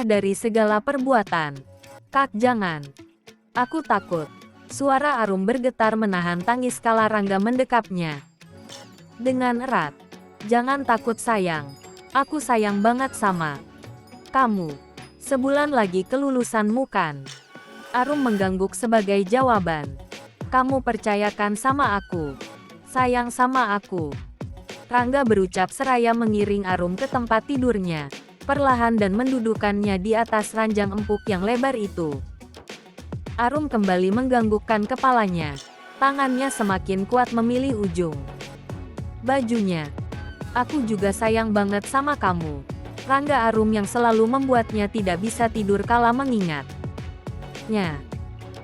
dari segala perbuatan. Kak, jangan. Aku takut. Suara Arum bergetar menahan tangis kala Rangga mendekapnya. Dengan erat. Jangan takut sayang. Aku sayang banget sama kamu. Sebulan lagi kelulusanmu kan? Arum mengangguk sebagai jawaban. Kamu percayakan sama aku. Sayang sama aku. Rangga berucap seraya mengiring Arum ke tempat tidurnya, perlahan dan mendudukkannya di atas ranjang empuk yang lebar itu. Arum kembali menganggukkan kepalanya. Tangannya semakin kuat memilih ujung bajunya. Aku juga sayang banget sama kamu. Rangga Arum yang selalu membuatnya tidak bisa tidur kala mengingatnya.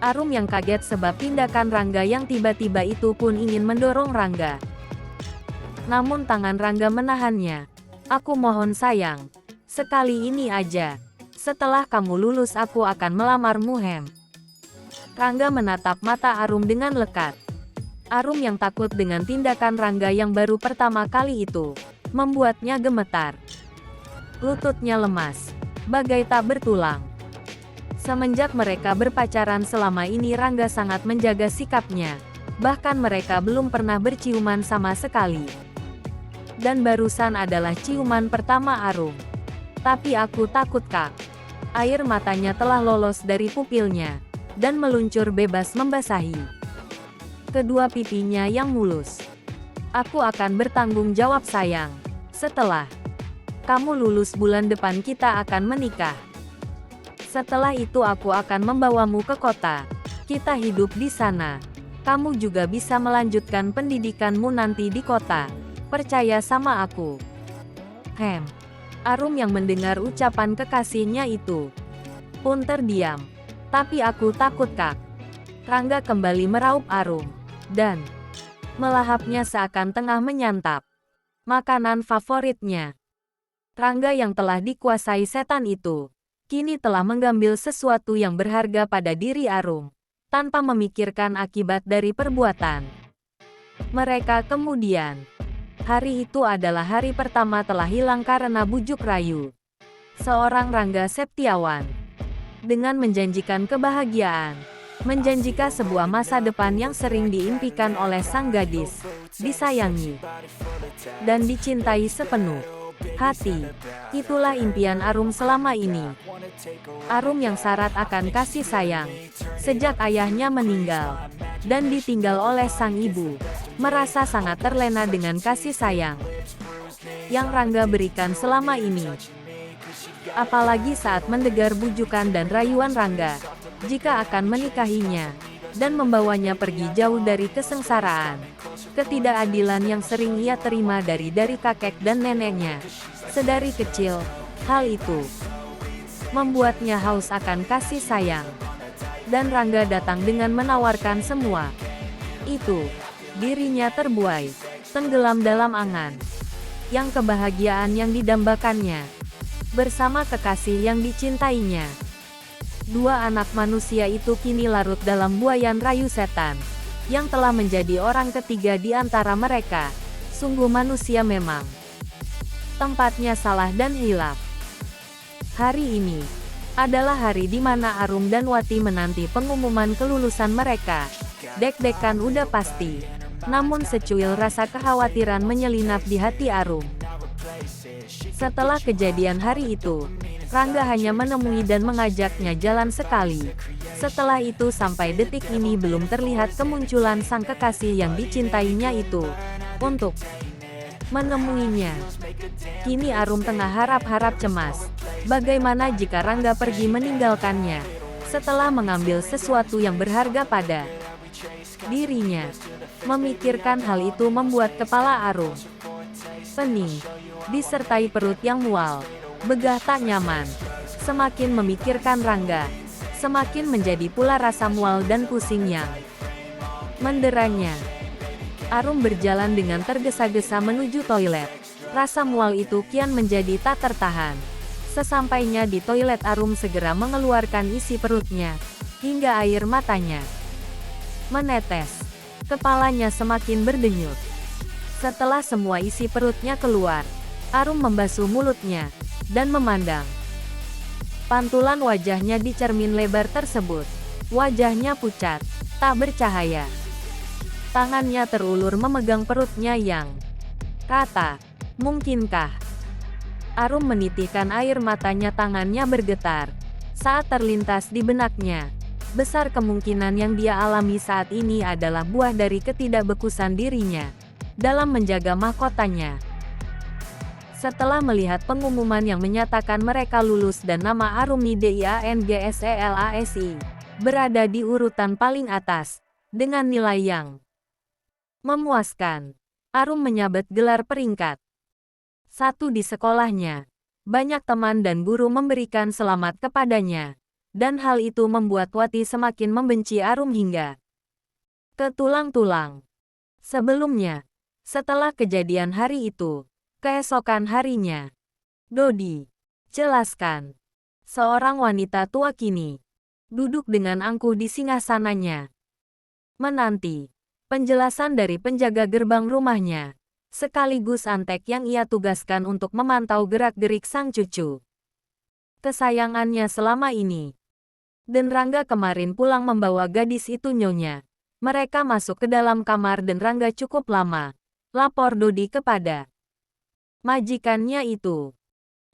Arum yang kaget sebab tindakan Rangga yang tiba-tiba itu pun ingin mendorong Rangga. Namun tangan Rangga menahannya. Aku mohon sayang. Sekali ini aja. Setelah kamu lulus aku akan melamarmu Hem. Rangga menatap mata Arum dengan lekat. Arum yang takut dengan tindakan Rangga yang baru pertama kali itu, membuatnya gemetar. Lututnya lemas, bagai tak bertulang. Semenjak mereka berpacaran selama ini Rangga sangat menjaga sikapnya. Bahkan mereka belum pernah berciuman sama sekali. Dan barusan adalah ciuman pertama Arum. Tapi aku takut Kak. Air matanya telah lolos dari pupilnya, dan meluncur bebas membasahi kedua pipinya yang mulus. Aku akan bertanggung jawab sayang. Setelah kamu lulus bulan depan kita akan menikah. Setelah itu aku akan membawamu ke kota. Kita hidup di sana. Kamu juga bisa melanjutkan pendidikanmu nanti di kota. Percaya sama aku. Hem. Arum yang mendengar ucapan kekasihnya itu pun terdiam. Tapi aku takut Kak. Rangga kembali meraup Arum. Dan melahapnya seakan tengah menyantap makanan favoritnya. Rangga yang telah dikuasai setan itu, kini telah mengambil sesuatu yang berharga pada diri Arum, tanpa memikirkan akibat dari perbuatan mereka kemudian. Hari itu adalah hari pertama telah hilang karena bujuk rayu seorang Rangga Septiawan. Dengan menjanjikan kebahagiaan, menjanjikan sebuah masa depan yang sering diimpikan oleh sang gadis, disayangi dan dicintai sepenuh hati. Itulah impian Arum selama ini. Arum yang syarat akan kasih sayang, sejak ayahnya meninggal, dan ditinggal oleh sang ibu, merasa sangat terlena dengan kasih sayang yang Rangga berikan selama ini. Apalagi saat mendengar bujukan dan rayuan Rangga, jika akan menikahinya, dan membawanya pergi jauh dari kesengsaraan, ketidakadilan yang sering ia terima dari kakek dan neneknya. Sedari kecil, hal itu membuatnya haus akan kasih sayang. Dan Rangga datang dengan menawarkan semua itu. Dirinya terbuai, tenggelam dalam angan yang kebahagiaan yang didambakannya bersama kekasih yang dicintainya. Dua anak manusia itu kini larut dalam buayan rayu setan, yang telah menjadi orang ketiga di antara mereka. Sungguh manusia memang tempatnya salah dan hilaf. Hari ini adalah hari di mana Arum dan Wati menanti pengumuman kelulusan mereka. Deg-degan udah pasti, namun secuil rasa kekhawatiran menyelinap di hati Arum. Setelah kejadian hari itu, Rangga hanya menemui dan mengajaknya jalan sekali. Setelah itu sampai detik ini belum terlihat kemunculan sang kekasih yang dicintainya itu untuk menemuinya. Kini Arum tengah harap-harap cemas. Bagaimana jika Rangga pergi meninggalkannya setelah mengambil sesuatu yang berharga pada dirinya? Memikirkan hal itu membuat kepala Arum pening, disertai perut yang mual, begah tak nyaman. Semakin memikirkan Rangga, semakin menjadi pula rasa mual dan pusing yang menderanya. Arum berjalan dengan tergesa-gesa menuju toilet. Rasa mual itu kian menjadi tak tertahan. Sesampainya di toilet Arum segera mengeluarkan isi perutnya, hingga air matanya menetes. Kepalanya semakin berdenyut. Setelah semua isi perutnya keluar, Arum membasuh mulutnya, dan memandang Pantulan wajahnya di cermin lebar tersebut. Wajahnya pucat, tak bercahaya. Tangannya terulur memegang perutnya yang rata. Mungkinkah? Arum menitikkan air matanya, tangannya bergetar. Saat terlintas di benaknya, besar kemungkinan yang dia alami saat ini adalah buah dari ketidakbekusan dirinya dalam menjaga mahkotanya. Setelah melihat pengumuman yang menyatakan mereka lulus dan nama Arumi DIANGSELASI berada di urutan paling atas, dengan nilai yang memuaskan, Arum menyabet gelar peringkat 1 di sekolahnya. Banyak teman dan guru memberikan selamat kepadanya, dan hal itu membuat Wati semakin membenci Arum hingga ke tulang-tulang. Sebelumnya, setelah kejadian hari itu, keesokan harinya, Dodi, jelaskan. Seorang wanita tua kini duduk dengan angkuh di singgasananya, menanti penjelasan dari penjaga gerbang rumahnya, sekaligus antek yang ia tugaskan untuk memantau gerak-gerik sang cucu kesayangannya selama ini. Dan Rangga kemarin pulang membawa gadis itu, Nyonya. Mereka masuk ke dalam kamar dan Rangga cukup lama, lapor Dodi kepada majikannya itu.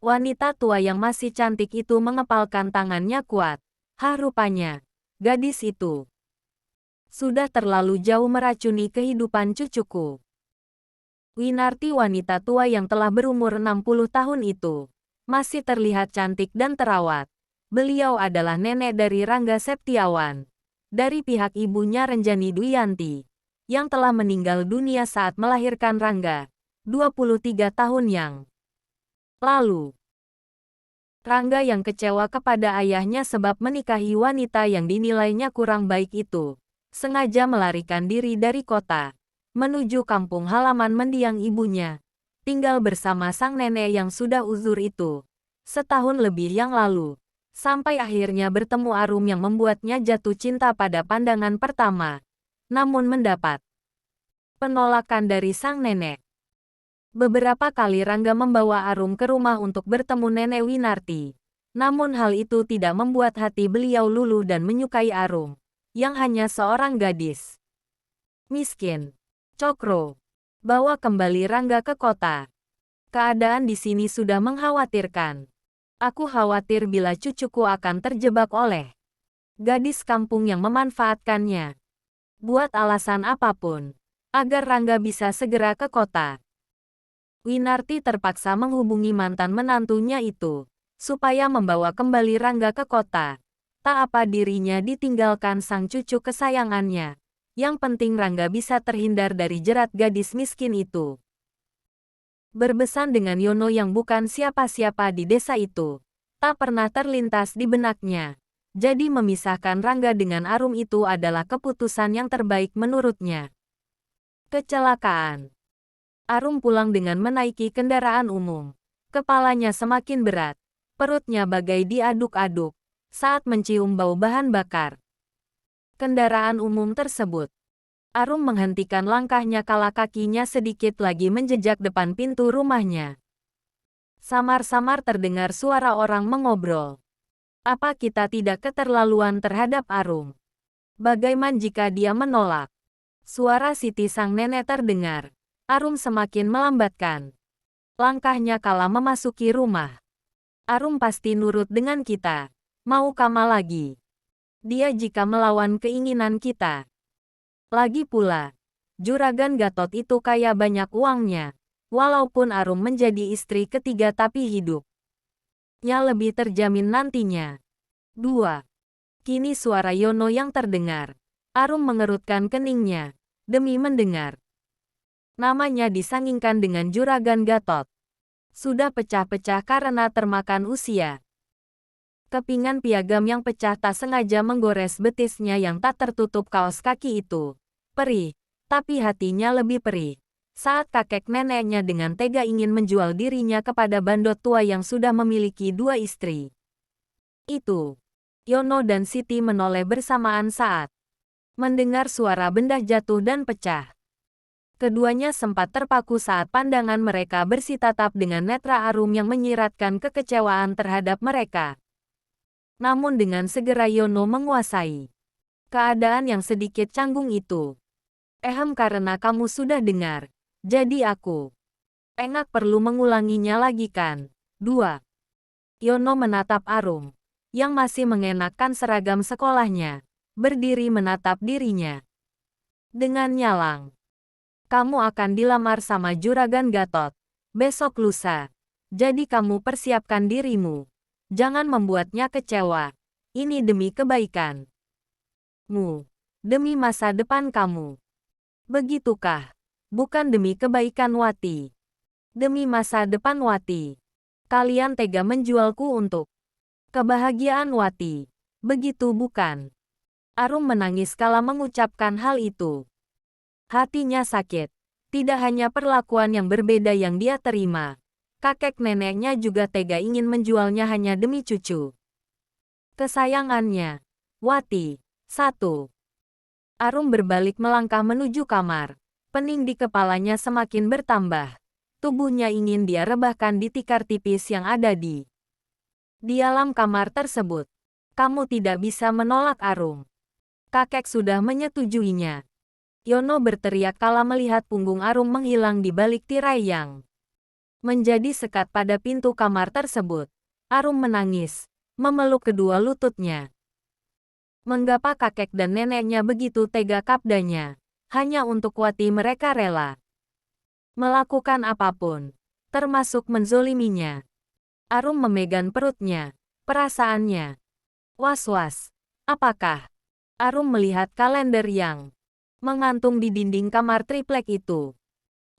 Wanita tua yang masih cantik itu mengepalkan tangannya kuat. Rupanya, gadis itu sudah terlalu jauh meracuni kehidupan cucuku. Winarti, wanita tua yang telah berumur 60 tahun itu, masih terlihat cantik dan terawat. Beliau adalah nenek dari Rangga Septiawan, dari pihak ibunya Renjani Duyanti, yang telah meninggal dunia saat melahirkan Rangga, 23 tahun yang lalu. Rangga yang kecewa kepada ayahnya sebab menikahi wanita yang dinilainya kurang baik itu, sengaja melarikan diri dari kota, menuju kampung halaman mendiang ibunya, tinggal bersama sang nenek yang sudah uzur itu, setahun lebih yang lalu, sampai akhirnya bertemu Arum yang membuatnya jatuh cinta pada pandangan pertama, namun mendapat penolakan dari sang nenek. Beberapa kali Rangga membawa Arum ke rumah untuk bertemu nenek Winarti, namun hal itu tidak membuat hati beliau luluh dan menyukai Arum, yang hanya seorang gadis miskin. Cokro, bawa kembali Rangga ke kota. Keadaan di sini sudah mengkhawatirkan. Aku khawatir bila cucuku akan terjebak oleh gadis kampung yang memanfaatkannya. Buat alasan apapun, agar Rangga bisa segera ke kota. Winarti terpaksa menghubungi mantan menantunya itu, supaya membawa kembali Rangga ke kota. Tak apa dirinya ditinggalkan sang cucu kesayangannya. Yang penting Rangga bisa terhindar dari jerat gadis miskin itu. Berbesan dengan Yono yang bukan siapa-siapa di desa itu, tak pernah terlintas di benaknya. Jadi memisahkan Rangga dengan Arum itu adalah keputusan yang terbaik menurutnya. Kecelakaan. Arum pulang dengan menaiki kendaraan umum. Kepalanya semakin berat, perutnya bagai diaduk-aduk, saat mencium bau bahan bakar kendaraan umum tersebut. Arum menghentikan langkahnya kala kakinya sedikit lagi menjejak depan pintu rumahnya. Samar-samar terdengar suara orang mengobrol. Apa kita tidak keterlaluan terhadap Arum? Bagaimana jika dia menolak? Suara Siti sang nenek terdengar. Arum semakin melambatkan langkahnya kala memasuki rumah. Arum pasti nurut dengan kita. Mau kama lagi? Dia jika melawan keinginan kita. Lagi pula, Juragan Gatot itu kaya banyak uangnya. Walaupun Arum menjadi istri ketiga tapi hidupnya lebih terjamin nantinya. 2. Kini suara Yono yang terdengar. Arum mengerutkan keningnya, demi mendengar namanya disandingkan dengan Juragan Gatot. Sudah pecah-pecah karena termakan usia. Kepingan piagam yang pecah tak sengaja menggores betisnya yang tak tertutup kaos kaki itu. Perih, tapi hatinya lebih perih. Saat kakek neneknya dengan tega ingin menjual dirinya kepada bandot tua yang sudah memiliki 2 istri. Itu. Yono dan Siti menoleh bersamaan saat mendengar suara benda jatuh dan pecah. Keduanya sempat terpaku saat pandangan mereka bersih tatap dengan netra Arum yang menyiratkan kekecewaan terhadap mereka. Namun dengan segera Yono menguasai keadaan yang sedikit canggung itu. Karena kamu sudah dengar. Jadi aku engak perlu mengulanginya lagi kan? 2. Yono menatap Arum, yang masih mengenakan seragam sekolahnya, berdiri menatap dirinya. Dengan nyalang. Kamu akan dilamar sama Juragan Gatot besok lusa. Jadi kamu persiapkan dirimu. Jangan membuatnya kecewa. Ini demi kebaikanmu. Demi masa depan kamu. Begitukah? Bukan demi kebaikan Wati. Demi masa depan Wati. Kalian tega menjualku untuk kebahagiaan Wati. Begitu bukan? Arum menangis kala mengucapkan hal itu. Hatinya sakit. Tidak hanya perlakuan yang berbeda yang dia terima. Kakek neneknya juga tega ingin menjualnya hanya demi cucu kesayangannya, Wati. 1. Arum berbalik melangkah menuju kamar. Pening di kepalanya semakin bertambah. Tubuhnya ingin dia rebahkan di tikar tipis yang ada di dalam kamar tersebut. Kamu tidak bisa menolak Arum. Kakek sudah menyetujuinya. Yono berteriak kala melihat punggung Arum menghilang di balik tirai yang menjadi sekat pada pintu kamar tersebut. Arum menangis, memeluk kedua lututnya. Mengapa kakek dan neneknya begitu tega kapdanya? Hanya untuk Wati mereka rela melakukan apapun, termasuk menzoliminya. Arum memegang perutnya, perasaannya was-was. Apakah? Arum melihat kalender yang mengantung di dinding kamar triplek itu.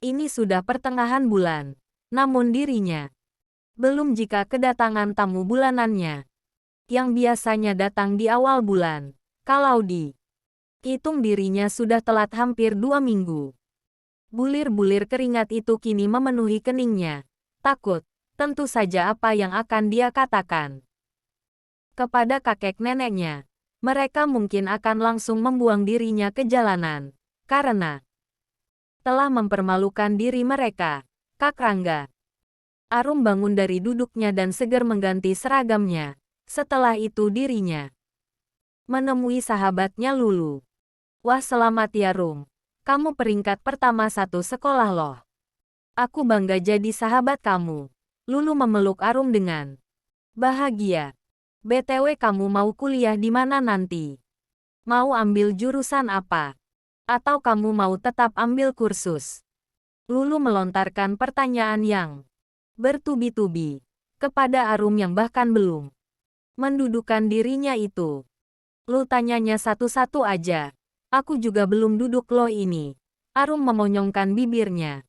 Ini sudah pertengahan bulan, namun dirinya belum jika kedatangan tamu bulanannya, yang biasanya datang di awal bulan. Kalau hitung dirinya sudah telat hampir 2 minggu. Bulir-bulir keringat itu kini memenuhi keningnya. Takut, tentu saja apa yang akan dia katakan kepada kakek neneknya. Mereka mungkin akan langsung membuang dirinya ke jalanan, karena telah mempermalukan diri mereka. Kak Rangga. Arum bangun dari duduknya dan segera mengganti seragamnya. Setelah itu dirinya menemui sahabatnya Lulu. Wah, selamat ya Rum. Kamu peringkat pertama satu sekolah loh. Aku bangga jadi sahabat kamu. Lulu memeluk Arum dengan bahagia. BTW kamu mau kuliah di mana nanti? Mau ambil jurusan apa? Atau kamu mau tetap ambil kursus? Lulu melontarkan pertanyaan yang bertubi-tubi kepada Arum yang bahkan belum mendudukan dirinya itu. Lu tanyanya satu-satu aja. Aku juga belum duduk loh ini. Arum memonyongkan bibirnya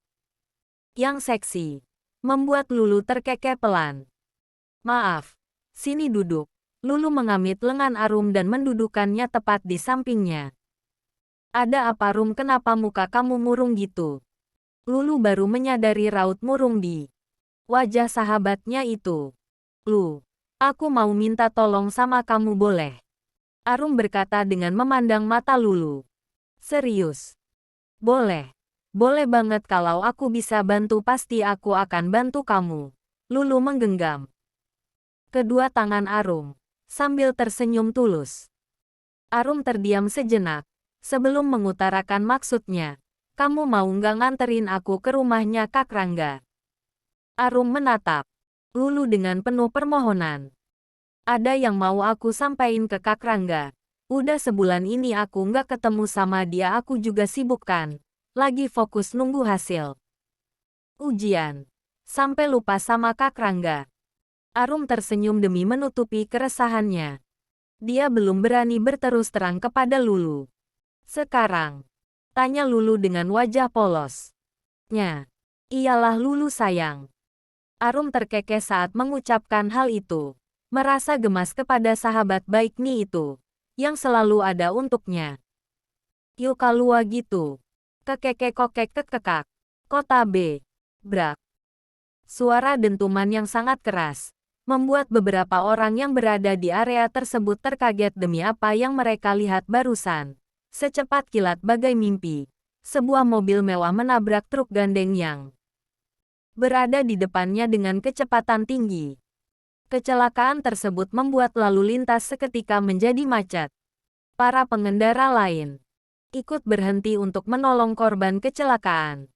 yang seksi, membuat Lulu terkekeh pelan. Maaf, sini duduk. Lulu mengamit lengan Arum dan mendudukannya tepat di sampingnya. Ada apa Rum, kenapa muka kamu murung gitu? Lulu baru menyadari raut murung di wajah sahabatnya itu. Lu, aku mau minta tolong sama kamu boleh? Arum berkata dengan memandang mata Lulu. Serius? Boleh. Boleh banget, kalau aku bisa bantu pasti aku akan bantu kamu. Lulu menggenggam kedua tangan Arum, sambil tersenyum tulus. Arum terdiam sejenak, sebelum mengutarakan maksudnya. Kamu mau nggak nganterin aku ke rumahnya Kak Rangga? Arum menatap Lulu dengan penuh permohonan. Ada yang mau aku sampaikan ke Kak Rangga. Udah sebulan ini aku nggak ketemu sama dia, aku juga sibuk kan. Lagi fokus nunggu hasil ujian. Sampai lupa sama Kak Rangga. Arum tersenyum demi menutupi keresahannya. Dia belum berani berterus terang kepada Lulu. Sekarang, tanya Lulu dengan wajah polos. Iyalah Lulu sayang. Arum terkekeh saat mengucapkan hal itu. Merasa gemas kepada sahabat baik Ni itu, yang selalu ada untuknya. Yuk kalua gitu. Kekeke kokek kekekak. Kota B. Brak. Suara dentuman yang sangat keras membuat beberapa orang yang berada di area tersebut terkaget demi apa yang mereka lihat barusan. Secepat kilat bagai mimpi, sebuah mobil mewah menabrak truk gandeng yang berada di depannya dengan kecepatan tinggi. Kecelakaan tersebut membuat lalu lintas seketika menjadi macet. Para pengendara lain ikut berhenti untuk menolong korban kecelakaan.